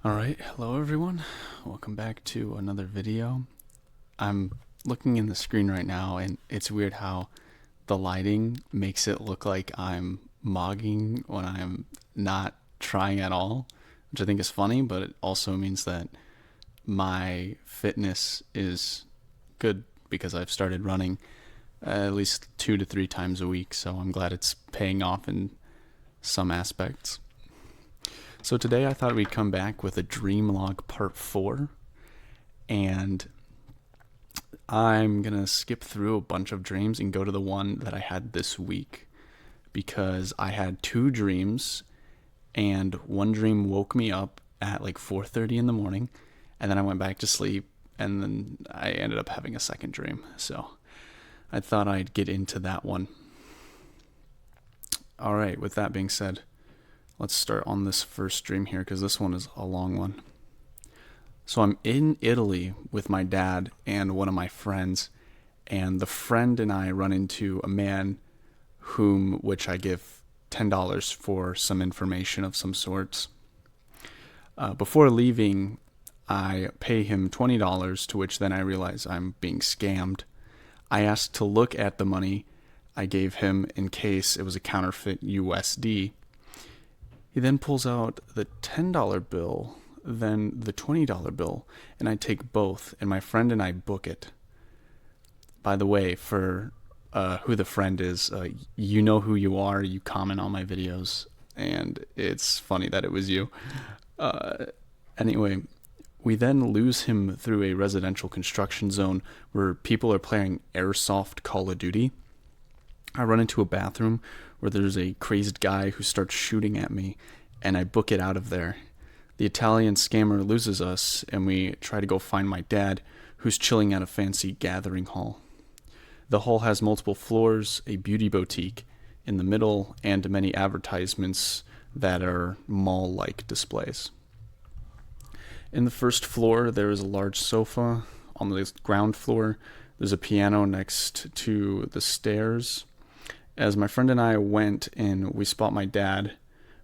Alright, hello everyone. Welcome back to another video. I'm looking in the screen right now and it's weird how the lighting makes it look like I'm mogging when I'm not trying at all, which I think is funny, but it also means that my fitness is good because I've started running at least 2 to 3 times a week, so I'm glad it's paying off in some aspects. So today I thought we'd come back with a dream log part 4, and I'm gonna skip through a bunch of dreams and go to the one that I had this week because I had 2 dreams and one dream woke me up at like 4:30 in the morning, and then I went back to sleep, and then I ended up having a second dream. So I thought I'd get into that one. All right, with that being said, let's start on this first dream here because this one is a long one. So I'm in Italy with my dad and one of my friends, and the friend and I run into a man which I give $10 for some information of some sorts. Before leaving, I pay him $20, to which then I realize I'm being scammed. I asked to look at the money I gave him in case it was a counterfeit USD. He then pulls out the $10 bill, then the $20 bill, and I take both, and my friend and I book it. By the way, for who the friend is, you know who you are, you comment on my videos, and it's funny that it was you. Anyway, we then lose him through a residential construction zone where people are playing airsoft Call of Duty. I run into a bathroom where there's a crazed guy who starts shooting at me, and I book it out of there. The Italian scammer loses us, and we try to go find my dad, who's chilling at a fancy gathering hall. The hall has multiple floors, a beauty boutique in the middle, and many advertisements that are mall-like displays. In the first floor, there is a large sofa. On the ground floor, there's a piano next to the stairs. As my friend and I went in, we spot my dad,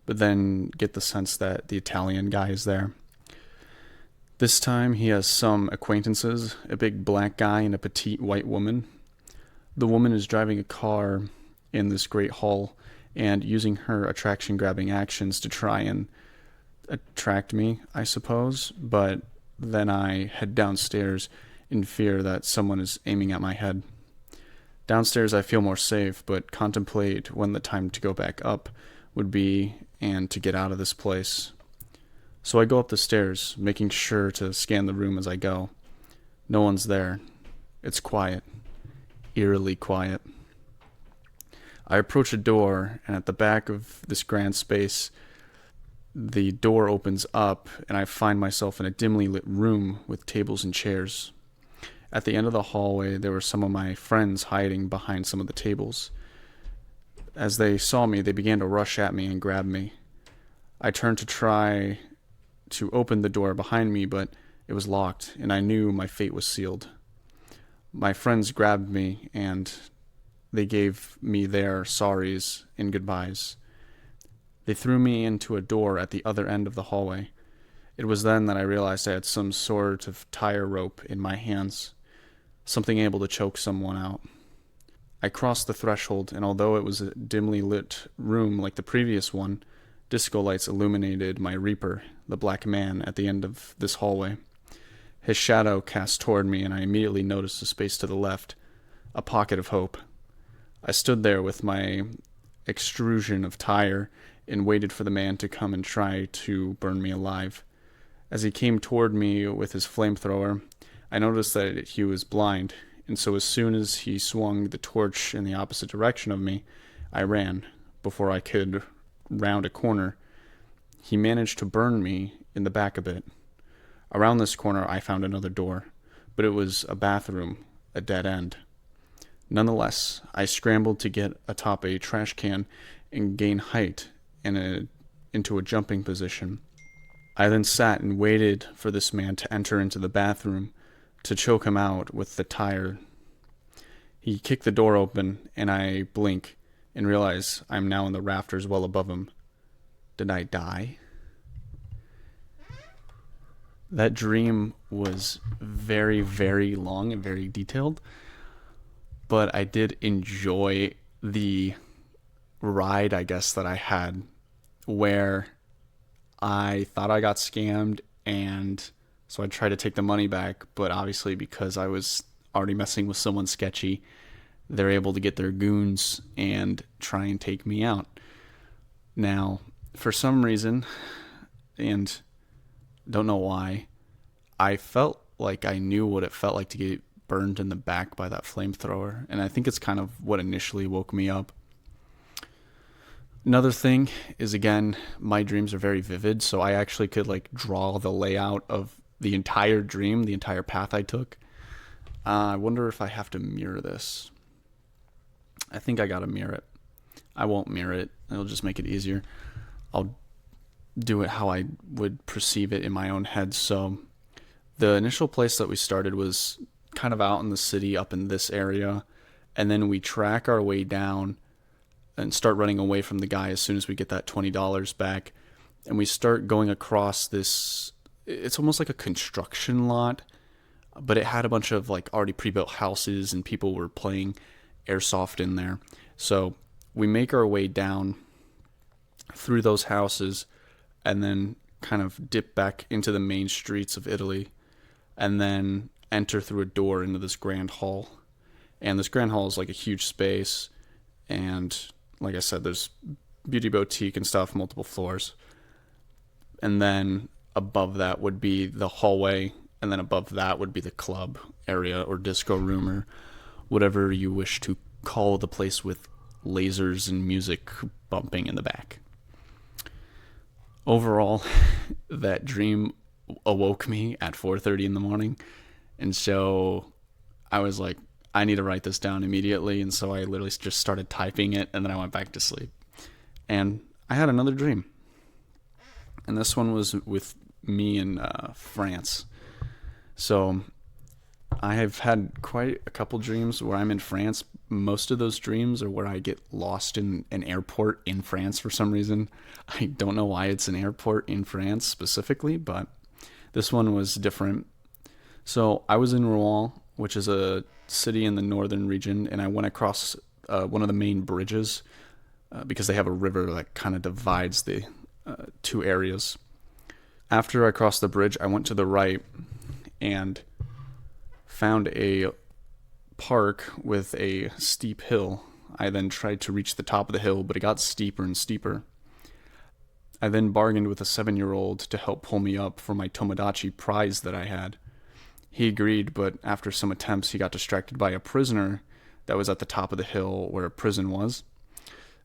but then get the sense that the Italian guy is there. This time he has some acquaintances, a big black guy and a petite white woman. The woman is driving a car in this great hall and using her attraction-grabbing actions to try and attract me, I suppose, but then I head downstairs in fear that someone is aiming at my head. Downstairs I feel more safe, but contemplate when the time to go back up would be and to get out of this place. So I go up the stairs, making sure to scan the room as I go. No one's there. It's quiet. Eerily quiet. I approach a door, and at the back of this grand space, the door opens up, and I find myself in a dimly lit room with tables and chairs. At the end of the hallway, there were some of my friends hiding behind some of the tables. As they saw me, they began to rush at me and grab me. I turned to try to open the door behind me, but it was locked, and I knew my fate was sealed. My friends grabbed me, and they gave me their sorries and goodbyes. They threw me into a door at the other end of the hallway. It was then that I realized I had some sort of tire rope in my hands, something able to choke someone out. I crossed the threshold, and although it was a dimly lit room like the previous one, disco lights illuminated my reaper, the black man, at the end of this hallway. His shadow cast toward me, and I immediately noticed a space to the left, a pocket of hope. I stood there with my extrusion of tire and waited for the man to come and try to burn me alive. As he came toward me with his flamethrower, I noticed that he was blind, and so as soon as he swung the torch in the opposite direction of me, I ran. Before I could round a corner, he managed to burn me in the back a bit. Around this corner, I found another door, but it was a bathroom, a dead end. Nonetheless, I scrambled to get atop a trash can and gain height into a jumping position. I then sat and waited for this man to enter into the bathroom to choke him out with the tire. He kicked the door open, and I blink and realize I'm now in the rafters well above him. Did I die? That dream was very, very long and very detailed, but I did enjoy the ride, I guess, that I had where I thought I got scammed, and so I tried to take the money back, but obviously because I was already messing with someone sketchy, they're able to get their goons and try and take me out. Now, for some reason, and don't know why, I felt like I knew what it felt like to get burned in the back by that flamethrower, and I think it's kind of what initially woke me up. Another thing is, again, my dreams are very vivid, so I actually could like draw the layout of the entire dream, the entire path I took. I wonder if I have to mirror this. I think I gotta mirror it. I won't mirror it. It'll just make it easier. I'll do it how I would perceive it in my own head. So the initial place that we started was kind of out in the city, up in this area, and then we track our way down and start running away from the guy as soon as we get that $20 back. And we start going across this, it's almost like a construction lot, but it had a bunch of like already pre-built houses and people were playing airsoft in there. So we make our way down through those houses and then kind of dip back into the main streets of Italy and then enter through a door into this grand hall. And this grand hall is like a huge space, and like I said, there's beauty boutique and stuff, multiple floors. And then above that would be the hallway, and then above that would be the club area or disco room or whatever you wish to call the place with lasers and music bumping in the back. Overall, that dream awoke me at 4:30 in the morning, and so I was like, I need to write this down immediately, and so I literally just started typing it, and then I went back to sleep. And I had another dream, and this one was with me in France. So I have had quite a couple dreams where I'm in France. Most of those dreams are where I get lost in an airport in France for some reason. I don't know why it's an airport in France specifically, but this one was different. So I was in Rouen, which is a city in the northern region, and I went across one of the main bridges because they have a river that kind of divides the two areas. After I crossed the bridge, I went to the right and found a park with a steep hill. I then tried to reach the top of the hill, but it got steeper and steeper. I then bargained with a 7-year-old to help pull me up for my Tomodachi prize that I had. He agreed, but after some attempts, he got distracted by a prisoner that was at the top of the hill where a prison was.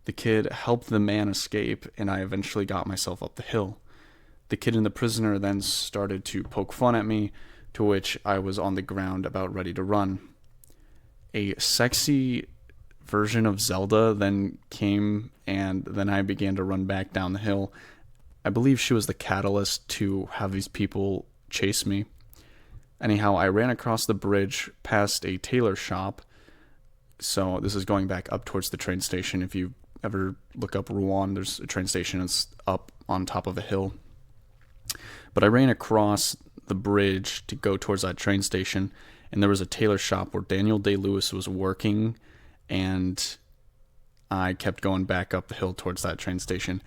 The kid helped the man escape, and I eventually got myself up the hill. The kid and the prisoner then started to poke fun at me, to which I was on the ground about ready to run. A sexy version of Zelda then came, and then I began to run back down the hill. I believe she was the catalyst to have these people chase me. Anyhow, I ran across the bridge past a tailor shop. So this is going back up towards the train station. If you ever look up Rouen, there's a train station that's up on top of a hill. But I ran across the bridge to go towards that train station, and there was a tailor shop where Daniel Day-Lewis was working, and I kept going back up the hill towards that train station.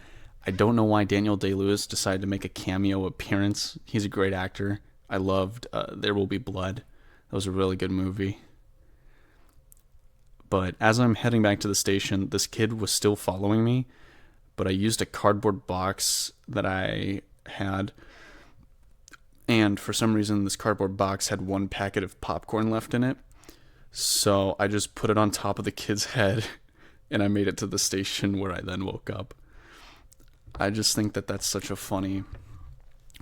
I don't know why Daniel Day-Lewis decided to make a cameo appearance. He's a great actor. I loved There Will Be Blood. That was a really good movie. But as I'm heading back to the station, this kid was still following me, but I used a cardboard box that I had, and for some reason this cardboard box had one packet of popcorn left in it. So I just put it on top of the kid's head, and I made it to the station where I then woke up. I just think that that's such a funny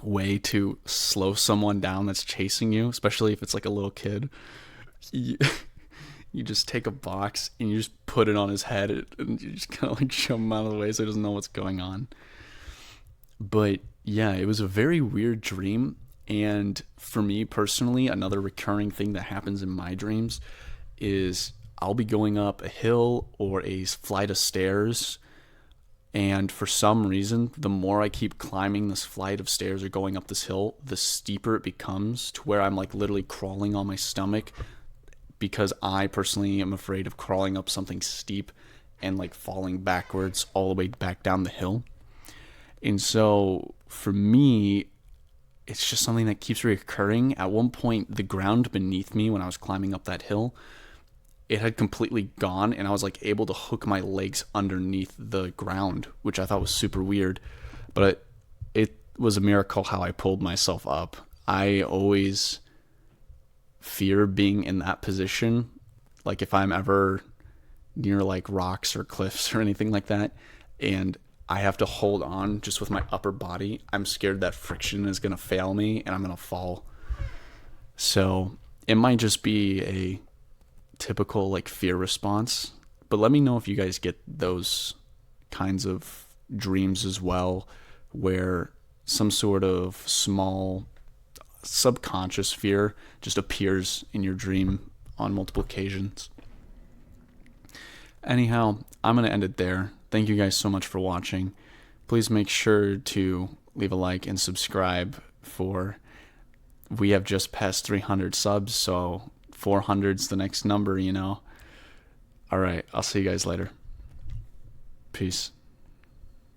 way to slow someone down that's chasing you, especially if it's like a little kid. You just take a box and you just put it on his head, and you just kind of like shove him out of the way so he doesn't know what's going on. But yeah, it was a very weird dream. And for me personally, another recurring thing that happens in my dreams is I'll be going up a hill or a flight of stairs, And for some reason, the more I keep climbing this flight of stairs or going up this hill, the steeper it becomes, to where I'm like literally crawling on my stomach, because I personally am afraid of crawling up something steep and like falling backwards all the way back down the hill. And so for me, it's just something that keeps reoccurring. At one point, the ground beneath me when I was climbing up that hill, it had completely gone, and I was like able to hook my legs underneath the ground, which I thought was super weird. But it was a miracle how I pulled myself up. I always fear being in that position. Like if I'm ever near like rocks or cliffs or anything like that, and I have to hold on just with my upper body, I'm scared that friction is going to fail me and I'm going to fall. So it might just be a typical like fear response, but let me know if you guys get those kinds of dreams as well, where some sort of small subconscious fear just appears in your dream on multiple occasions. Anyhow, I'm going to end it there. Thank you guys so much for watching. Please make sure to leave a like and subscribe, for we have just passed 300 subs, so 400's the next number, you know. All right, I'll see you guys later. Peace.